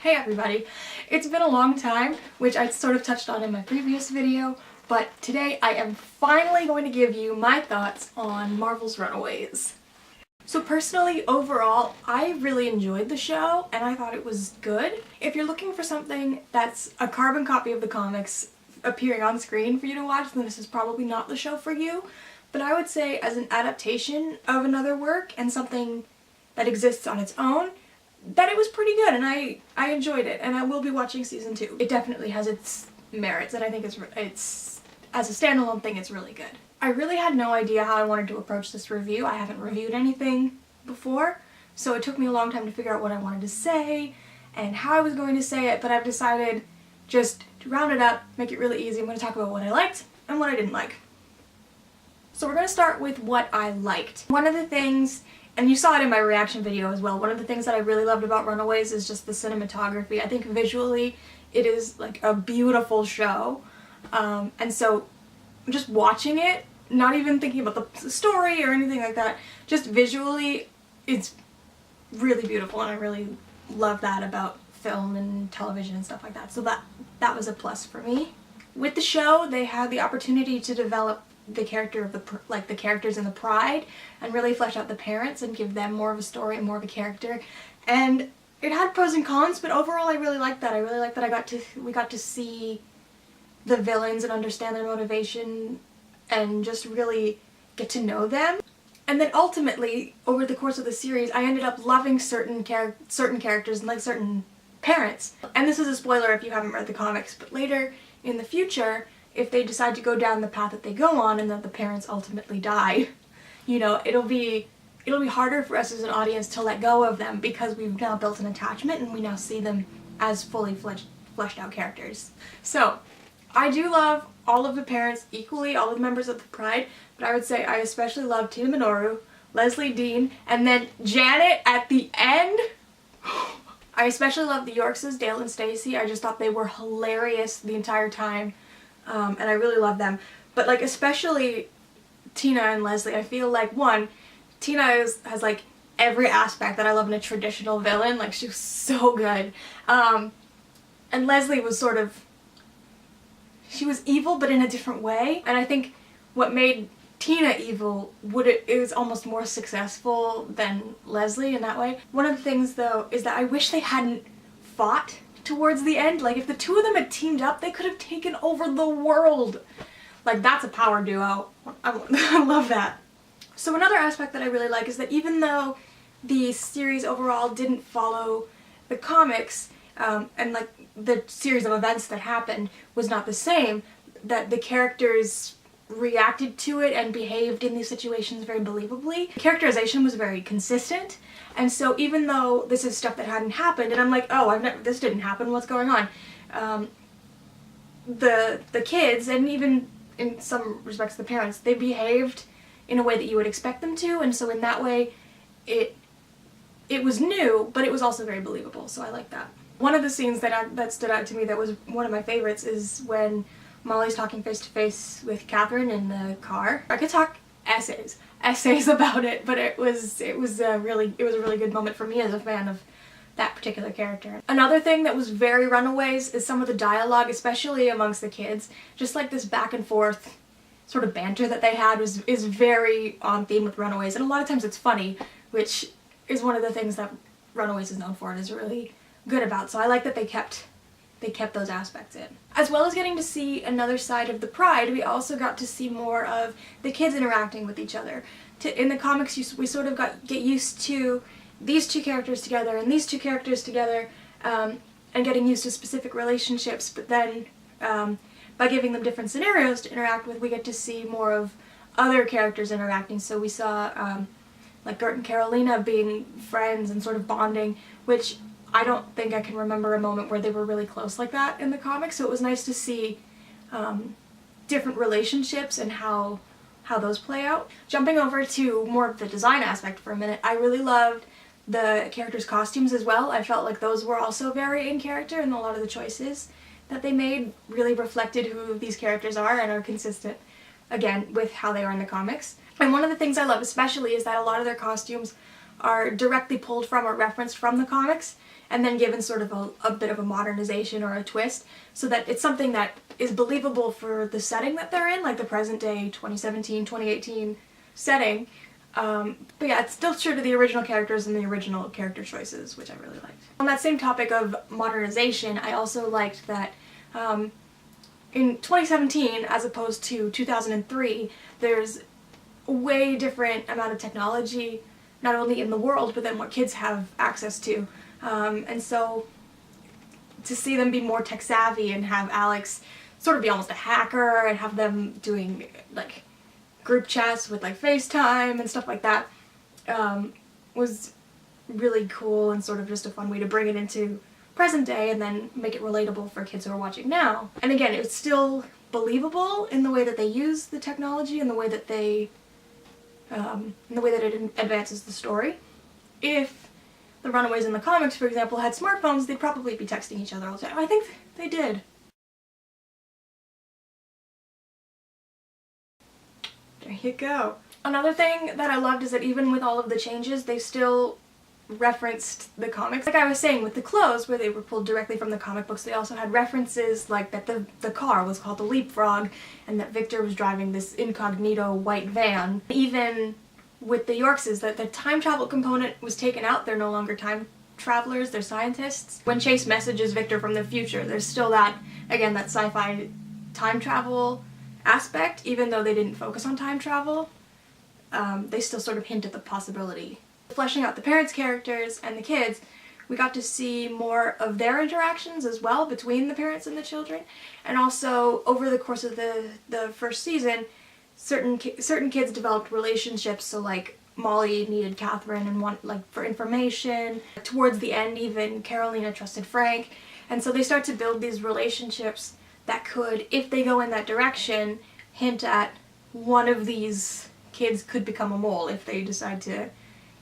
Hey everybody! It's been a long time, which I sort of touched on in my previous video, but today I am finally going to give you my thoughts on Marvel's Runaways. So personally, overall, I really enjoyed the show and I thought it was good. If you're looking for something that's a carbon copy of the comics appearing on screen for you to watch, then this is probably not the show for you. But I would say as an adaptation of another work and something that exists on its own, that it was pretty good and I enjoyed it, and I will be watching season 2. It definitely has its merits and I think it's as a standalone thing, it's really good. I really had no idea how I wanted to approach this review. I haven't reviewed anything before, so it took me a long time to figure out what I wanted to say and how I was going to say it, but I've decided just to round it up, make it really easy. I'm going to talk about what I liked and what I didn't like. So we're going to start with what I liked. One of the things, and you saw it in my reaction video as well, one of the things that I really loved about Runaways is just the cinematography. I think visually it is like a beautiful show, and so just watching it, not even thinking about the story or anything like that, just visually it's really beautiful, and I really love that about film and television and stuff like that. So that was a plus for me. With the show, they had the opportunity to develop the character of the characters in the Pride and really flesh out the parents and give them more of a story and more of a character. And it had pros and cons, but overall I really liked that. I really liked that we got to see the villains and understand their motivation and just really get to know them. And then ultimately, over the course of the series, I ended up loving certain characters and like certain parents. And this is a spoiler if you haven't read the comics, but later in the future, if they decide to go down the path that they go on and that the parents ultimately die, you know, it'll be harder for us as an audience to let go of them because we've now built an attachment and we now see them as fully fleshed out characters. So, I do love all of the parents equally, all of the members of the Pride, but I would say I especially love Tina Minoru, Leslie Dean, and then Janet at the end. I especially love the Yorkses, Dale and Stacy. I just thought they were hilarious the entire time. And I really love them. But like especially Tina and Leslie, I feel like one, Tina has like every aspect that I love in a traditional villain. Like she was so good. And Leslie was she was evil but in a different way. And I think what made Tina evil, it was almost more successful than Leslie in that way. One of the things though is that I wish they hadn't fought towards the end. Like if the two of them had teamed up, they could have taken over the world. Like that's a power duo. I love that. So another aspect that I really like is that even though the series overall didn't follow the comics, and like the series of events that happened was not the same, that the characters reacted to it and behaved in these situations very believably. Characterization was very consistent, and so even though this is stuff that hadn't happened, and I'm like, oh, this didn't happen, what's going on? The kids, and even in some respects the parents, they behaved in a way that you would expect them to, and so in that way it was new, but it was also very believable, so I like that. One of the scenes that stood out to me that was one of my favorites is when Molly's talking face to face with Catherine in the car. I could talk essays about it, but it was a really good moment for me as a fan of that particular character. Another thing that was very Runaways is some of the dialogue, especially amongst the kids. Just like this back and forth sort of banter that they had is very on theme with Runaways, and a lot of times it's funny, which is one of the things that Runaways is known for and is really good about. So I like that they kept those aspects in. As well as getting to see another side of the Pride, we also got to see more of the kids interacting with each other. In the comics, we sort of get used to these two characters together and these two characters together, and getting used to specific relationships, but then by giving them different scenarios to interact with, we get to see more of other characters interacting. So we saw like Gert and Carolina being friends and sort of bonding, which I don't think I can remember a moment where they were really close like that in the comics, so it was nice to see different relationships and how those play out. Jumping over to more of the design aspect for a minute, I really loved the characters' costumes as well. I felt like those were also very in character, and a lot of the choices that they made really reflected who these characters are and are consistent, again, with how they are in the comics. And one of the things I love especially is that a lot of their costumes are directly pulled from or referenced from the comics and then given sort of a bit of a modernization or a twist so that it's something that is believable for the setting that they're in, like the present day 2017, 2018 setting. But yeah, it's still true to the original characters and the original character choices, which I really liked. On that same topic of modernization, I also liked that in 2017, as opposed to 2003, there's a way different amount of technology, not only in the world, but then what kids have access to. And so to see them be more tech savvy and have Alex sort of be almost a hacker and have them doing like group chats with like FaceTime and stuff like that was really cool and sort of just a fun way to bring it into present day and then make it relatable for kids who are watching now. And again, it's still believable in the way that they use the technology and the way that they in the way that it advances the story. If the Runaways in the comics, for example, had smartphones, they'd probably be texting each other all the time. I think they did. There you go. Another thing that I loved is that even with all of the changes, they still referenced the comics. Like I was saying with the clothes, where they were pulled directly from the comic books, they also had references like that the car was called the Leapfrog and that Victor was driving this incognito white van. Even with the Yorkses, that the time travel component was taken out. They're no longer time travelers, they're scientists. When Chase messages Victor from the future, there's still that, again, that sci-fi time travel aspect. Even though they didn't focus on time travel, they still sort of hint at the possibility. Fleshing out the parents' characters and the kids, we got to see more of their interactions as well between the parents and the children. And also, over the course of the first season, certain kids developed relationships. So like Molly needed Catherine and for information. Towards the end, even Carolina trusted Frank. And so they start to build these relationships that could, if they go in that direction, hint at one of these kids could become a mole if they decide to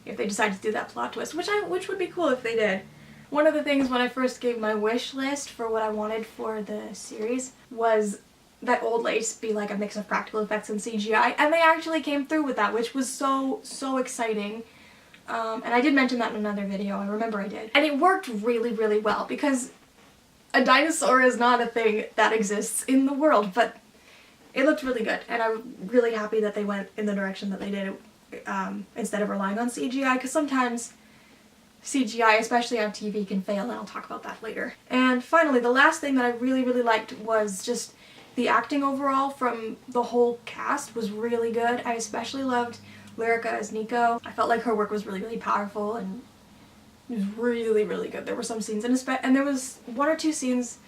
do that plot twist, which would be cool if they did. One of the things when I first gave my wish list for what I wanted for the series was that Old Lace be like a mix of practical effects and CGI, and they actually came through with that, which was so exciting. And I did mention that in another video, I remember I did. And it worked really, really well, because a dinosaur is not a thing that exists in the world, but it looked really good, and I'm really happy that they went in the direction that they did, instead of relying on CGI, because sometimes CGI, especially on TV, can fail, and I'll talk about that later. And finally, the last thing that I really, really liked was just the acting overall from the whole cast was really good. I especially loved Lyrica as Nico. I felt like her work was really, really powerful, and it was really, really good. There were some scenes, and there was one or two scenes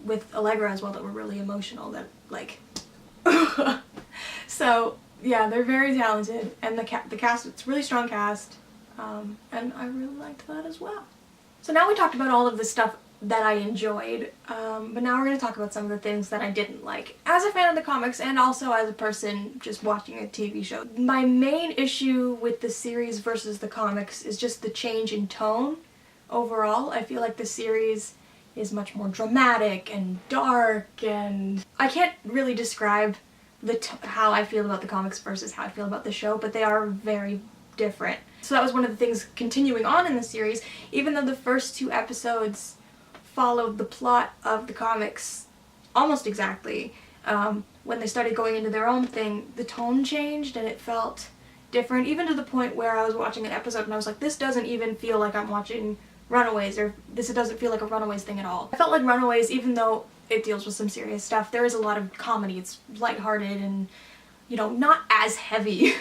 with Allegra as well that were really emotional, that like so yeah, they're very talented, and the cast, it's a really strong cast, and I really liked that as well. So now we talked about all of the stuff that I enjoyed, but now we're going to talk about some of the things that I didn't like. As a fan of the comics, and also as a person just watching a TV show, my main issue with the series versus the comics is just the change in tone overall. I feel like the series is much more dramatic and dark, and I can't really describe how I feel about the comics versus how I feel about the show, but they are very different. So that was one of the things continuing on in the series. Even though the first 2 episodes followed the plot of the comics almost exactly, when they started going into their own thing, the tone changed and it felt different, even to the point where I was watching an episode and I was like, this doesn't even feel like I'm watching Runaways, or this doesn't feel like a Runaways thing at all. I felt like Runaways, even though it deals with some serious stuff, there is a lot of comedy. It's lighthearted and, you know, not as heavy.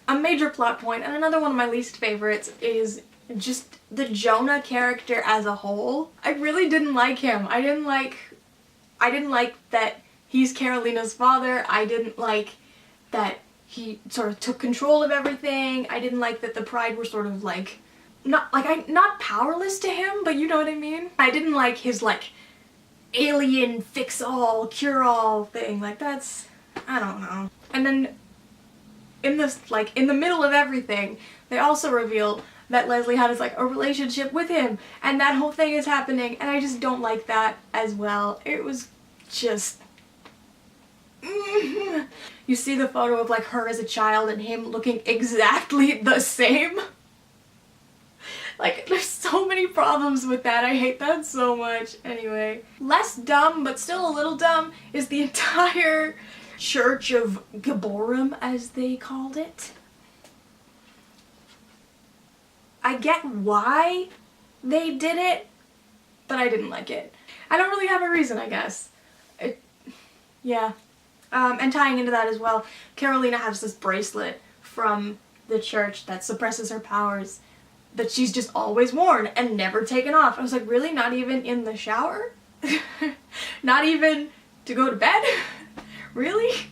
A major plot point, and another one of my least favorites, is just the Jonah character as a whole. I really didn't like him. I didn't like that he's Carolina's father. I didn't like that he sort of took control of everything. I didn't like that the Pride were sort of like, not powerless to him, but you know what I mean? I didn't like his like alien fix-all, cure-all thing. Like, that's, I don't know. And then in this, like, in the middle of everything, they also reveal that Leslie has like a relationship with him, and that whole thing is happening, and I just don't like that as well. It was just You see the photo of like her as a child and him looking exactly the same. Like, there's so many problems with that. I hate that so much. Anyway, less dumb, but still a little dumb, is the entire Church of Geborum, as they called it. I get why they did it, but I didn't like it. I don't really have a reason, I guess. Yeah. And tying into that as well, Carolina has this bracelet from the church that suppresses her powers that she's just always worn and never taken off. I was like, really? Not even in the shower? Not even to go to bed? Really?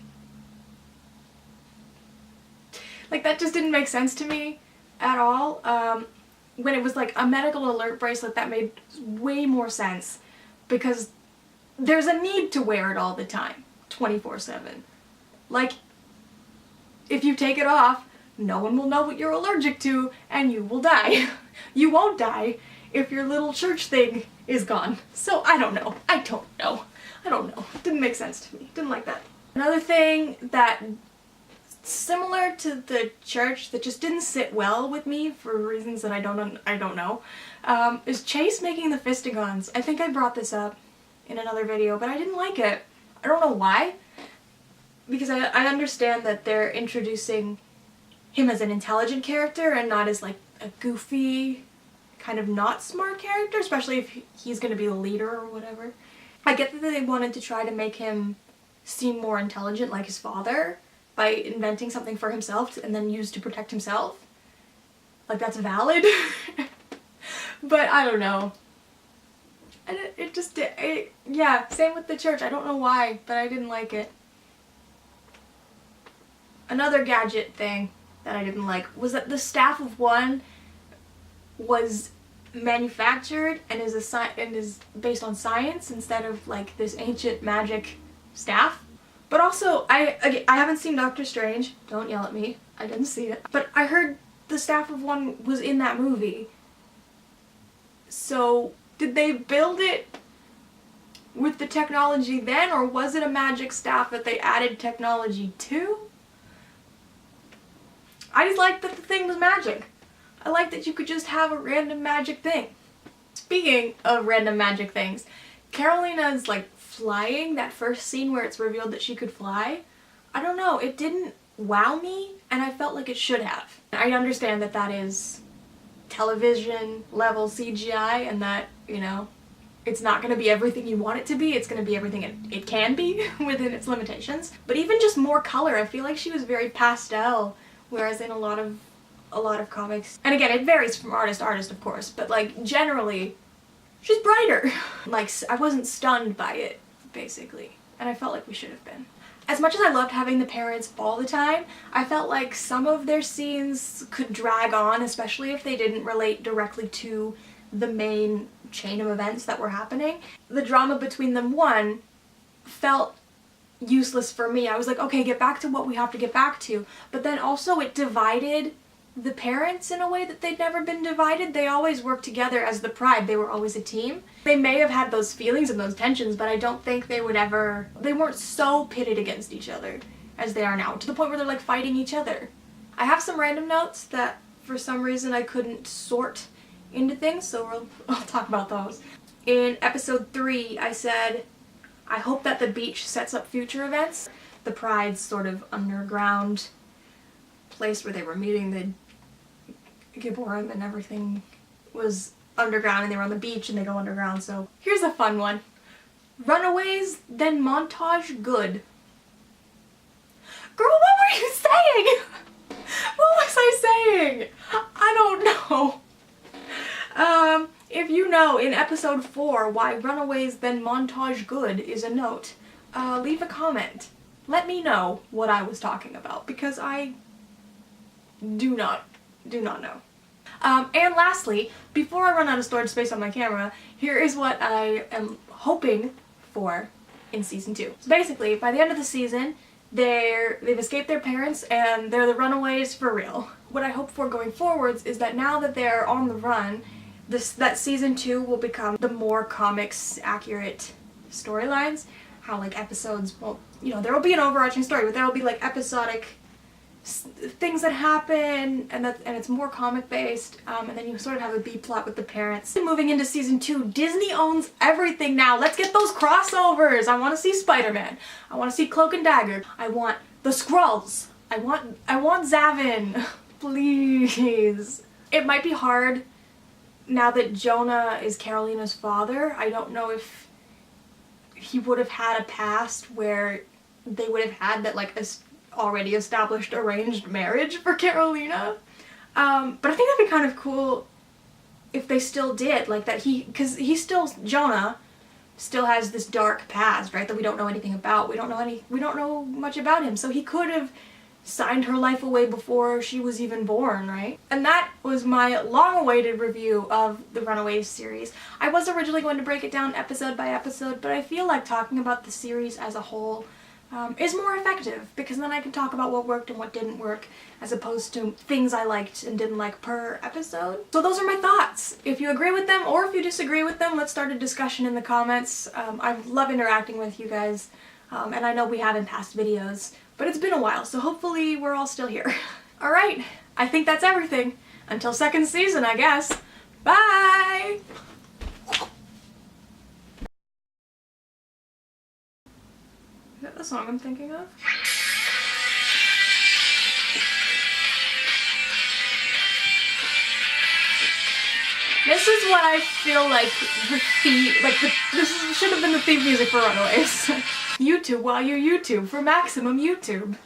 Like, that just didn't make sense to me at all. When it was like a medical alert bracelet, that made way more sense, because there's a need to wear it all the time, 24/7. Like, if you take it off, no one will know what you're allergic to, and you will die. You won't die if your little church thing is gone. So I don't know. I don't know. Didn't make sense to me. Didn't like that. Another thing that, similar to the church, that just didn't sit well with me for reasons that I don't know, is Chase making the fistigons. I think I brought this up in another video, but I didn't like it. I don't know why. Because I understand that they're introducing him as an intelligent character and not as like a goofy, kind of not smart character, especially if he's going to be the leader or whatever. I get that they wanted to try to make him seem more intelligent like his father by inventing something for himself and then use to protect himself. Like, that's valid. But I don't know. And yeah, same with the church. I don't know why, but I didn't like it. Another gadget thing that I didn't like was that the staff of one was manufactured and is based on science instead of like this ancient magic staff. But also, I haven't seen Doctor Strange. Don't yell at me. I didn't see it. But I heard the staff of one was in that movie. So, did they build it with the technology then, or was it a magic staff that they added technology to? I just liked that the thing was magic. I like that you could just have a random magic thing. Speaking of random magic things, Carolina's like flying, that first scene where it's revealed that she could fly, I don't know, it didn't wow me, and I felt like it should have. I understand that that is television level CGI and that, you know, it's not going to be everything you want it to be, it's going to be everything it can be within its limitations. But even just more color, I feel like she was very pastel, whereas in a lot of comics, and again, it varies from artist to artist, of course, but like generally, she's brighter. Like, I wasn't stunned by it, basically, and I felt like we should have been. As much as I loved having the parents all the time, I felt like some of their scenes could drag on, especially if they didn't relate directly to the main chain of events that were happening. The drama between them, one, felt useless for me. I was like, okay, get back to what we have to get back to. But then also it divided the parents in a way that they'd never been divided. They always worked together as the Pride. They were always a team. They may have had those feelings and those tensions, but I don't think they weren't so pitted against each other as they are now, to the point where they're like fighting each other. I have some random notes that for some reason I couldn't sort into things, so I'll talk about those. In episode 3, I said, I hope that the beach sets up future events. The Pride's sort of underground place where they were meeting the Geborum and everything was underground, and they were on the beach and they go underground. So here's a fun one. Runaways, then montage good. Girl, what were you saying? What was I saying? I don't know. If you know in episode 4 why Runaways then montage good is a note, leave a comment. Let me know what I was talking about, because I do not know. And lastly, before I run out of storage space on my camera, here is what I am hoping for in season 2. So basically, by the end of the season, they've escaped their parents and they're the runaways for real. What I hope for going forwards is that now that they're on the run, that season 2 will become the more comics accurate storylines. how like episodes, well, you know, there will be an overarching story, but there will be like episodic things that happen, and it's more comic based, and then you sort of have a B plot with the parents. Moving into season 2, Disney owns everything now. Let's get those crossovers. I want to see Spider-Man. I want to see Cloak and Dagger. I want the Skrulls. I want Zavin. Please. It might be hard now that Jonah is Carolina's father. I don't know if he would have had a past where they would have had that like already established arranged marriage for Carolina. But I think that'd be kind of cool if they still did, like that because Jonah still has this dark past, right, that we don't know anything about. We don't know much about him, so he could have signed her life away before she was even born, right? And that was my long-awaited review of the Runaways series. I was originally going to break it down episode by episode, but I feel like talking about the series as a whole is more effective, because then I can talk about what worked and what didn't work, as opposed to things I liked and didn't like per episode. So those are my thoughts. If you agree with them or if you disagree with them, let's start a discussion in the comments. I love interacting with you guys, and I know we have in past videos, but it's been a while, so hopefully we're all still here. Alright, I think that's everything. Until second season, I guess. Bye! Is that the song I'm thinking of? This is what I feel like the theme, this should have been the theme music for Runaways. YouTube while you YouTube for maximum YouTube.